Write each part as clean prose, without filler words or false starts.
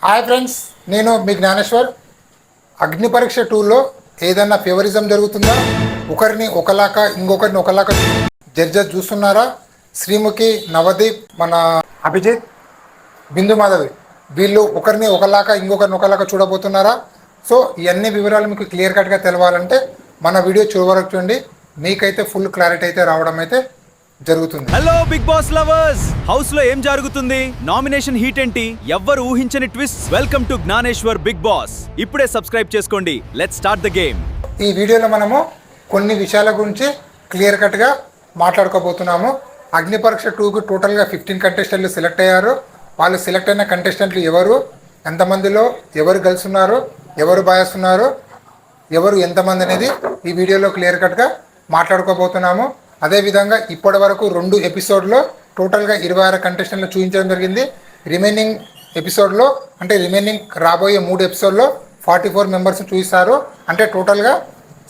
Hi friends, నేను మీ జ్ఞానేశ్వర్. అగ్ని పరీక్ష టూల్లో ఏదన్నా ఫేవరిజం జరుగుతుందా? ఒకరిని ఒకలాగా ఇంకొకరిని ఒకలాగా జడ్జెస్ చూస్తున్నారా? శ్రీముఖి, నవదీప్, మన అభిజిత్, బిందు మాధవి వీళ్ళు ఒకరిని ఒకలాగా ఇంకొకరిని ఒకలాగా చూడబోతున్నారా? సో ఇవన్నీ వివరాలు మీకు క్లియర్ కట్గా తెలవాలంటే మన వీడియో చివరకు చూడండి. మీకైతే ఫుల్ క్లారిటీ అయితే రావడం అయితే జరుగుతుంది. Hello Bigg Boss lovers, house లో ఏం జరుగుతుంది? నామినేషన్ హీట్ ఏంటి? ఎవ్వరు ఊహించని twist. Welcome to Gnaneshwar Bigg Boss. ఇప్పుడే సబ్స్క్రైబ్ చేసుకోండి. Let's start the game. ఈ వీడియోలో మనము కొన్ని విషయాల గురించి క్లియర్ కట్గా మాట్లాడుకోబోతున్నాము. అగ్ని పరీక్ష 2కు టోటల్గా 15 కంటెస్టెంట్లు సెలెక్ట్ అయ్యారు. వాళ్ళు సెలెక్ట్ అయిన కంటెస్టెంట్లు ఎవరు, ఎంతమందిలో ఎవరు గర్ల్స్ ఉన్నారు, ఎవరు బాయ్స్ ఉన్నారు, ఎవరు ఎంతమంది అనేది ఈ వీడియోలో క్లియర్ కట్గా మాట్లాడుకోబోతున్నాము. అదేవిధంగా ఇప్పటి వరకు 2 ఎపిసోడ్లో టోటల్గా 26 కంటెస్టెంట్లు చూపించడం జరిగింది. రిమైనింగ్ ఎపిసోడ్లో అంటే రిమైనింగ్ రాబోయే 3 ఎపిసోడ్లో 44 మెంబర్స్ చూపిస్తారు. అంటే టోటల్గా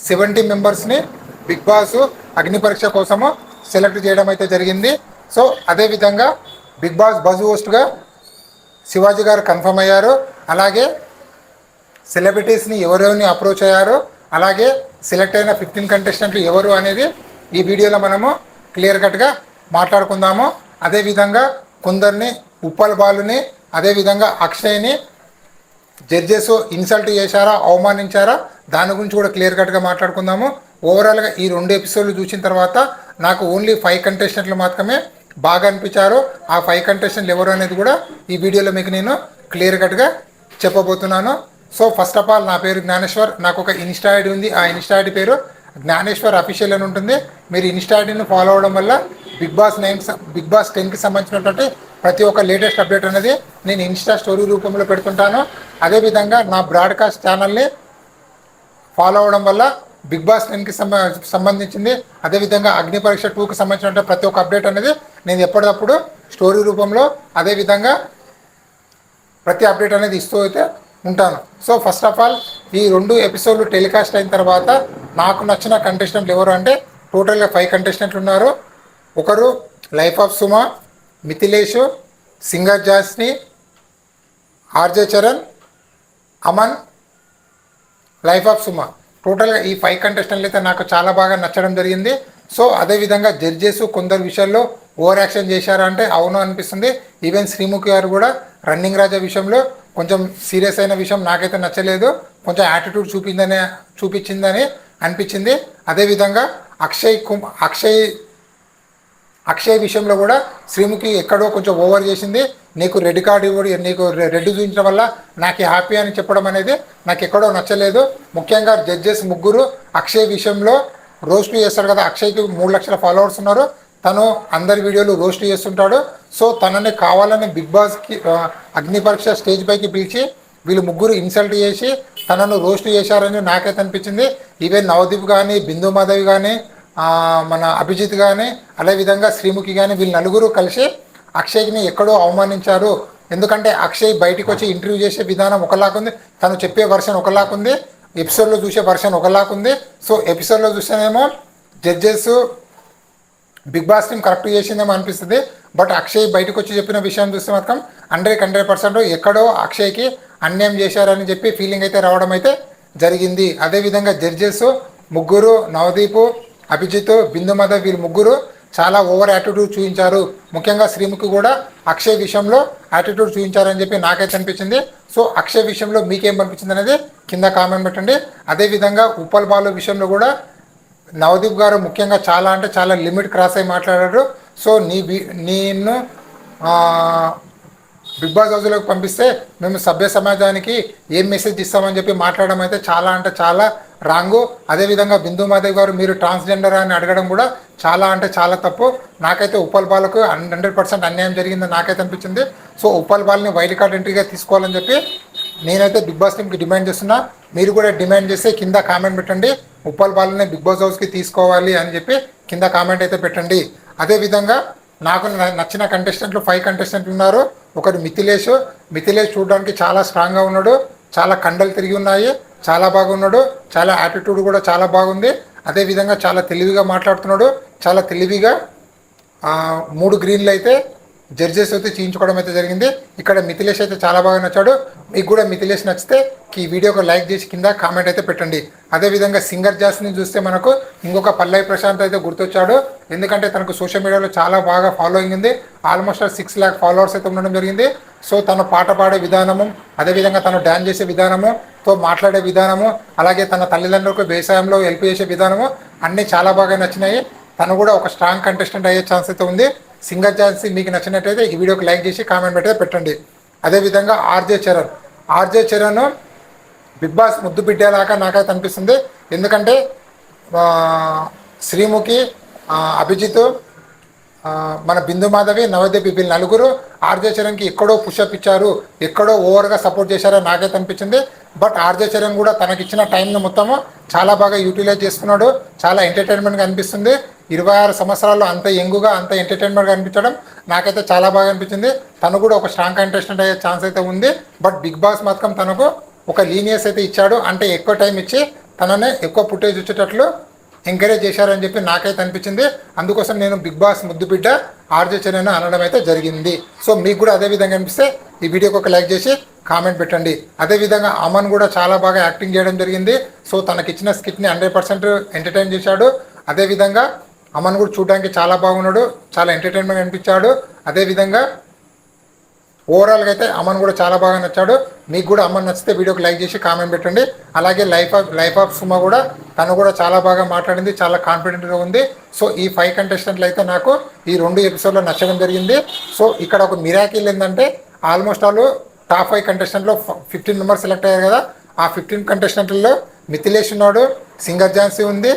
70 మెంబర్స్ని బిగ్ బాస్ అగ్ని పరీక్ష కోసము సెలెక్ట్ చేయడం అయితే జరిగింది. సో అదేవిధంగా బిగ్ బాస్ బజ్ హోస్ట్గా శివాజీ గారు కన్ఫర్మ్ అయ్యారు. అలాగే సెలబ్రిటీస్ని ఎవరెవరిని అప్రోచ్ అయ్యారు, అలాగే సెలెక్ట్ అయిన 15 కంటెస్టెంట్లు ఎవరు అనేది ఈ వీడియోలో మనము క్లియర్ కట్గా మాట్లాడుకుందాము. అదేవిధంగా కొందరిని ఉప్పల్ బాలుని, అదేవిధంగా అక్షయ్ని జడ్జెస్ ఇన్సల్ట్ చేశారా, అవమానించారా, దాని గురించి కూడా క్లియర్ కట్గా మాట్లాడుకుందాము. ఓవరాల్గా ఈ 2 ఎపిసోడ్లు చూసిన తర్వాత నాకు ఓన్లీ 5 కంటెస్టెంట్లు మాత్రమే బాగా అనిపించారు. ఆ 5 కంటెస్టెంట్లు ఎవరు అనేది కూడా ఈ వీడియోలో మీకు నేను క్లియర్ కట్గా చెప్పబోతున్నాను. సో ఫస్ట్ ఆఫ్ ఆల్, నా పేరు జ్ఞానేశ్వర్. నాకు ఒక ఇన్స్టా ఐడి ఉంది. ఆ ఇన్స్టా ఐడి పేరు జ్ఞానేశ్వర్ అఫీషియల్ అని ఉంటుంది. మీరు ఇన్స్టా ఐడిని ఫాలో అవ్వడం వల్ల బిగ్ బాస్ 10కి సంబంధించినటువంటి ప్రతి ఒక్క లేటెస్ట్ అప్డేట్ అనేది నేను ఇన్స్టా స్టోరీ రూపంలో పెడుతుంటాను. అదేవిధంగా నా బ్రాడ్కాస్ట్ ఛానల్ని ఫాలో అవ్వడం వల్ల బిగ్ బాస్ 10కి సంబంధించింది, అదేవిధంగా అగ్ని పరీక్ష 2కి సంబంధించిన ప్రతి ఒక్క అప్డేట్ అనేది నేను ఎప్పటికప్పుడు స్టోరీ రూపంలో అదేవిధంగా ప్రతి అప్డేట్ అనేది ఇస్తూ అయితే ఉంటాను. సో ఫస్ట్ ఆఫ్ ఆల్, ఈ 2 ఎపిసోడ్లు టెలికాస్ట్ అయిన తర్వాత నాకు నచ్చిన కంటెస్టెంట్లు ఎవరు అంటే టోటల్గా 5 కంటెస్టెంట్లు ఉన్నారు. ఒకరు life of Suma, Mithilesh, singer Jasni, RJ Charan, Aman, life of Suma. టోటల్గా ఈ 5 కంటెస్టెంట్లు అయితే నాకు చాలా బాగా నచ్చడం జరిగింది. సో అదేవిధంగా జడ్జెస్ కొందరు విషయాల్లో ఓవర్ యాక్షన్ చేశారా అంటే అవును అనిపిస్తుంది. ఈవెన్ శ్రీముఖి గారు కూడా రన్నింగ్ రాజా విషయంలో కొంచెం సీరియస్ అయిన విషయం నాకైతే నచ్చలేదు. కొంచెం యాటిట్యూడ్ చూపించిందని అనిపించింది. అదేవిధంగా అక్షయ్ విషయంలో కూడా శ్రీముఖి ఎక్కడో కొంచెం ఓవర్ చేసింది. నీకు రెడ్ కార్డు ఇవ్వడు, నీకు రెడ్ చూపించడం వల్ల నాకు హ్యాపీ అని చెప్పడం అనేది నాకు ఎక్కడో నచ్చలేదు. ముఖ్యంగా జడ్జెస్ ముగ్గురు అక్షయ్ విషయంలో రోస్ట్ చేస్తాడు కదా. అక్షయ్కి 3 లక్షల ఫాలోవర్స్ ఉన్నారు. తను అందరి వీడియోలు రోస్ట్ చేస్తుంటాడు. సో తనని కావాలని బిగ్ బాస్కి అగ్ని పరీక్ష స్టేజ్ పైకి పిలిచి వీళ్ళు ముగ్గురు ఇన్సల్ట్ చేసి తనను రోస్ట్ చేశారని నాకైతే అనిపించింది. ఈవెన్ నవదీప్ కానీ, బిందు మాధవి కానీ, మన అభిజిత్ కానీ, అదేవిధంగా శ్రీముఖి కానీ వీళ్ళు నలుగురు కలిసి అక్షయ్ని ఎక్కడో అవమానించారు. ఎందుకంటే అక్షయ్ బయటికి వచ్చి ఇంటర్వ్యూ చేసే విధానం ఒకలాగుంది, తను చెప్పే వర్షన్ ఒకలాగుంది, ఎపిసోడ్లో చూసే వర్షన్ ఒకలాగుంది. సో ఎపిసోడ్లో చూస్తేనేమో judges Bigg Boss team correct చేసిందేమో అనిపిస్తుంది. బట్ అక్షయ్ బయటకు వచ్చి చెప్పిన విషయం చూస్తే మాత్రం 100% ఎక్కడో అక్షయ్కి అన్యాయం చేశారని చెప్పి ఫీలింగ్ అయితే రావడం అయితే జరిగింది. అదేవిధంగా జడ్జెస్ ముగ్గురు, నవదీప్, అభిజిత్, బిందు మాధవ్ వీళ్ళు ముగ్గురు చాలా ఓవర్ యాటిట్యూడ్ చూపించారు. ముఖ్యంగా శ్రీముఖి కూడా అక్షయ్ విషయంలో యాటిట్యూడ్ చూపించారని చెప్పి నాకైతే అనిపించింది. సో అక్షయ్ విషయంలో మీకేం అనిపించింది అనేది కింద కామెంట్ పెట్టండి. అదేవిధంగా ఉప్పల్ బాలు విషయంలో కూడా నవదీప్ గారు ముఖ్యంగా చాలా అంటే చాలా లిమిట్ క్రాస్ అయి మాట్లాడారు. సో నేను బిగ్ బాస్ హౌస్లోకి పంపిస్తే మేము సభ్య సమాజానికి ఏం మెసేజ్ ఇస్తామని చెప్పి మాట్లాడడం అయితే చాలా అంటే చాలా రాంగు. అదేవిధంగా బిందు మాధవ్ గారు మీరు ట్రాన్స్జెండర్ అని అడగడం కూడా చాలా అంటే చాలా తప్పు. నాకైతే ఉప్పల్ బాలకు 100% అన్యాయం జరిగిందని నాకైతే అనిపించింది. సో ఉప్పల్ బాల్ని వైల్డ్ కార్డ్ ఎంట్రీగా తీసుకోవాలని చెప్పి నేనైతే బిగ్ బాస్ టీంకి డిమాండ్ చేస్తున్నా. మీరు కూడా డిమాండ్ చేస్తే కింద కామెంట్ పెట్టండి, ఉప్పల్ బాల్ని బిగ్ బాస్ హౌస్కి తీసుకోవాలి అని చెప్పి కింద కామెంట్ అయితే పెట్టండి. అదేవిధంగా నాకు నచ్చిన కంటెస్టెంట్లు 5 కంటెస్టెంట్లు ఉన్నారు. ఒకరు మిథిలేష్ చూడడానికి చాలా స్ట్రాంగ్గా ఉన్నాడు, చాలా కండలు తిరిగి ఉన్నాయి, చాలా బాగున్నాడు, చాలా యాటిట్యూడ్ కూడా చాలా బాగుంది. అదేవిధంగా చాలా తెలివిగా మాట్లాడుతున్నాడు, చాలా తెలివిగా 3 గ్రీన్లు అయితే జడ్జెస్ అయితే చేయించుకోవడం అయితే జరిగింది. ఇక్కడ మిథిలేష్ అయితే చాలా బాగా నచ్చాడు. మీకు కూడా మిథిలేష్ నచ్చితే ఈ వీడియోకి లైక్ చేసి కింద కామెంట్ అయితే పెట్టండి. అదేవిధంగా సింగర్ జాస్ని చూస్తే మనకు ఇంకొక పల్లవి ప్రశాంత్ అయితే గుర్తొచ్చాడు. ఎందుకంటే తనకు సోషల్ మీడియాలో చాలా బాగా ఫాలోయింగ్ ఉంది. ఆల్మోస్ట్ 6 లాక్ ఫాలోవర్స్ అయితే ఉండడం జరిగింది. సో తను పాట పాడే విధానము, అదేవిధంగా తను డ్యాన్స్ చేసే విధానము, తో మాట్లాడే విధానము, అలాగే తన తల్లిదండ్రులకు వ్యవసాయంలో హెల్ప్ చేసే విధానము అన్నీ చాలా బాగా నచ్చినాయి. తను కూడా ఒక స్ట్రాంగ్ కంటెస్టెంట్ అయ్యే ఛాన్స్ అయితే ఉంది. సింగర్ ఛాన్స్ మీకు నచ్చినట్టయితే ఈ వీడియోకి లైక్ చేసి కామెంట్ అయితే పెట్టండి. అదేవిధంగా ఆర్జే చరణ్ బిగ్ బాస్ ముద్దు బిడ్డలాగా నాకైతే అనిపిస్తుంది. ఎందుకంటే శ్రీముఖి, అభిజిత్, మన బిందు మాధవి, నవదీప్ వీళ్ళు నలుగురు ఆర్జే చరణ్కి ఎక్కడో పుషప్ ఇచ్చారు, ఎక్కడో ఓవర్గా సపోర్ట్ చేశారని నాకైతే అనిపించింది. బట్ ఆర్జే చరణ్ కూడా తనకిచ్చిన టైంను మొత్తము చాలా బాగా యూటిలైజ్ చేసుకున్నాడు. చాలా ఎంటర్టైన్మెంట్గా అనిపిస్తుంది. 26 సంవత్సరాల్లో అంత యంగుగా అంత ఎంటర్టైన్మెంట్గా అనిపించడం నాకైతే చాలా బాగా అనిపించింది. తను కూడా ఒక స్ట్రాంగ్ కంటెస్టెంట్ అయ్యే ఛాన్స్ అయితే ఉంది. బట్ బిగ్ బాస్ మాత్రం తనకు ఒక లీనియస్ అయితే ఇచ్చాడు. అంటే ఎక్కువ టైం ఇచ్చి తననే ఎక్కువ ఫుటేజ్ వచ్చేటట్లు ఎంకరేజ్ చేశారని చెప్పి నాకైతే అనిపించింది. అందుకోసం నేను బిగ్ బాస్ ముద్దు బిడ్డ ఆర్జే చరణ్ అనడం అయితే జరిగింది. సో మీకు కూడా అదే విధంగా అనిపిస్తే ఈ వీడియోకి ఒక లైక్ చేసి కామెంట్ పెట్టండి. అదేవిధంగా అమన్ కూడా చాలా బాగా యాక్టింగ్ చేయడం జరిగింది. సో తనకిచ్చిన స్కిట్ని 100% ఎంటర్టైన్ చేశాడు. అదేవిధంగా అమన్ కూడా చూడడానికి చాలా బాగున్నాడు, చాలా ఎంటర్టైన్మెంట్ అనిపించాడు. అదేవిధంగా ఓవరాల్గా అయితే అమన్ కూడా చాలా బాగా నచ్చాడు. మీకు కూడా అమన్ నచ్చితే వీడియోకి లైక్ చేసి కామెంట్ పెట్టండి. అలాగే లైఫ్ ఆఫ్ సుమ కూడా తను కూడా చాలా బాగా మాట్లాడింది, చాలా కాన్ఫిడెంట్గా ఉంది. సో ఈ 5 కంటెస్టెంట్లు అయితే నాకు ఈ 2 ఎపిసోడ్లో నచ్చడం జరిగింది. సో ఇక్కడ ఒక మిరాకిల్ ఏంటంటే almost all top 5 కంటెస్టెంట్లో 15 members select అయ్యారు కదా. ఆ 15 కంటెస్టెంట్లలో మిథిలేష్ ఉన్నాడు, సింగర్ ఝాన్సీ ఉంది,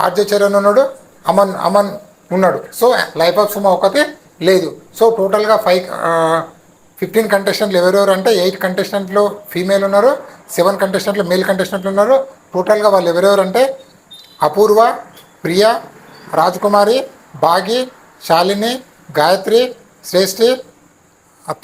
ఆర్జే చరణ్ ఉన్నాడు, అమన్ ఉన్నాడు. సో లైఫ్ ఆఫ్ సుమ ఒకటి లేదు. సో టోటల్గా 15 కంటెస్టెంట్లు ఎవరెవరు అంటే 8 కంటెస్టెంట్లు ఫీమేల్ ఉన్నారు, 7 కంటెస్టెంట్లు మేల్ కంటెస్టెంట్లు ఉన్నారు. టోటల్గా వాళ్ళు ఎవరెవరు అంటే అపూర్వ, ప్రియా, రాజకుమారి, భాగి, శాలిని, గాయత్రి, శ్రేష్ఠి,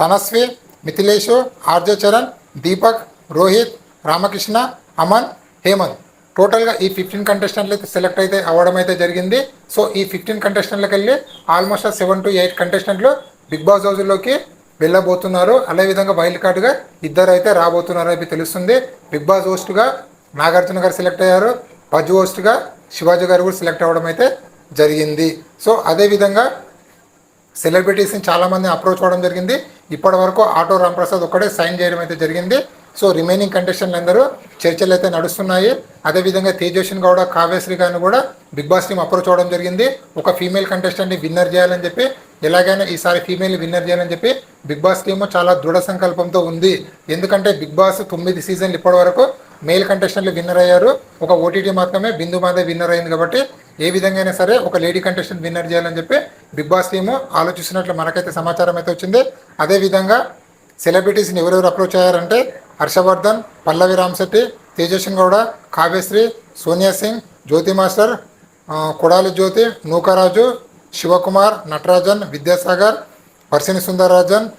తనస్వి, మిథిలేష్, ఆర్జే చరణ్, దీపక్, రోహిత్, రామకృష్ణ, అమన్, హేమంత్. టోటల్గా ఈ 15 కంటెస్టెంట్లు అయితే సెలెక్ట్ అయితే అవ్వడం అయితే జరిగింది. సో ఈ 15 కంటెస్టెంట్లకు వెళ్ళి ఆల్మోస్ట్ 7 to 8 కంటెస్టెంట్లు బిగ్ బాస్ హౌస్లోకి వెళ్ళబోతున్నారు. అదేవిధంగా వైల్డ్ కార్డుగా 2 అయితే రాబోతున్నారు అయితే తెలుస్తుంది. బిగ్ బాస్ హోస్ట్గా నాగార్జున గారు సెలెక్ట్ అయ్యారు, పజ్జు హోస్ట్గా శివాజీ గారు కూడా సెలెక్ట్ అవ్వడం అయితే జరిగింది. సో అదేవిధంగా సెలబ్రిటీస్ని చాలామంది అప్రోచ్ అవ్వడం జరిగింది. ఇప్పటి వరకు ఆటో రాంప్రసాద్ ఒక్కడే సైన్ చేయడం అయితే జరిగింది. సో రిమైనింగ్ కంటెస్టెంట్లు అందరూ చర్చలు అయితే నడుస్తున్నాయి. అదేవిధంగా తేజస్విని గౌడ, కావ్యశ్రీ గారిని కూడా బిగ్ బాస్ టీం అప్రోచ్ అవ్వడం జరిగింది. ఒక ఫీమేల్ కంటెస్టెంట్ని విన్నర్ చేయాలని చెప్పి, ఎలాగైనా ఈసారి ఫీమేల్ విన్నర్ చేయాలని చెప్పి బిగ్ బాస్ టీము చాలా దృఢ సంకల్పంతో ఉంది. ఎందుకంటే బిగ్ బాస్ 9 సీజన్లు ఇప్పటి వరకు మేల్ కంటెస్టెంట్లు విన్నర్ అయ్యారు. ఒక ఓటీటీ మాత్రమే బిందు మాధవ్ విన్నర్ అయింది. కాబట్టి ఏ విధంగా అయినా సరే ఒక లేడీ కంటెస్టెంట్ విన్నర్ చేయాలని చెప్పి బిగ్ బాస్ టీము ఆలోచిస్తున్నట్లు మనకైతే సమాచారం అయితే వచ్చింది. అదేవిధంగా సెలబ్రిటీస్ని ఎవరెవరు అప్రోచ్ అయ్యారంటే హర్షవర్ధన్, పల్లవి రామ్శెట్టి, తేజస్విని గౌడ, కావ్యశ్రీ, సోనియా సింగ్, జ్యోతి మాస్టర్, కొడాలి జ్యోతి, నూకరాజు, శివకుమార్, నటరాజన్, విద్యాసాగర్, వర్షిని సుందరరాజన్,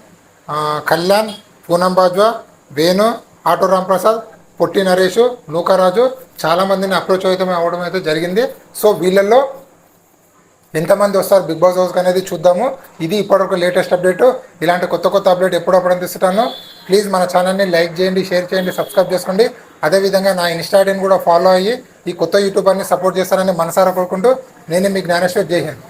కళ్యాణ్, పూనం బాజ్వా, వేణు, ఆటో రాంప్రసాద్, పొట్టి నరేష్, నూకరాజు చాలామందిని అప్రోచ్ అయితే అవ్వడం అయితే జరిగింది. సో వీళ్ళల్లో ఎంతమంది వస్తారు బిగ్ బాస్ హౌస్కి అనేది చూద్దాము. ఇది ఇప్పటివరకు లేటెస్ట్ అప్డేట్. ఇలాంటి కొత్త అప్డేట్ ఎప్పుడప్పుడు అందిస్తాను. ప్లీజ్ మన ఛానల్ని లైక్ చేయండి, షేర్ చేయండి, సబ్స్క్రైబ్ చేసుకోండి. అదేవిధంగా నా ఇన్స్టా ఐడిని కూడా ఫాలో అయ్యి ఈ కొత్త యూట్యూబర్ని సపోర్ట్ చేస్తారని మనసారా కోరుకుంటూ నేను మీ జ్ఞానేశ్వర్. జై హింద్.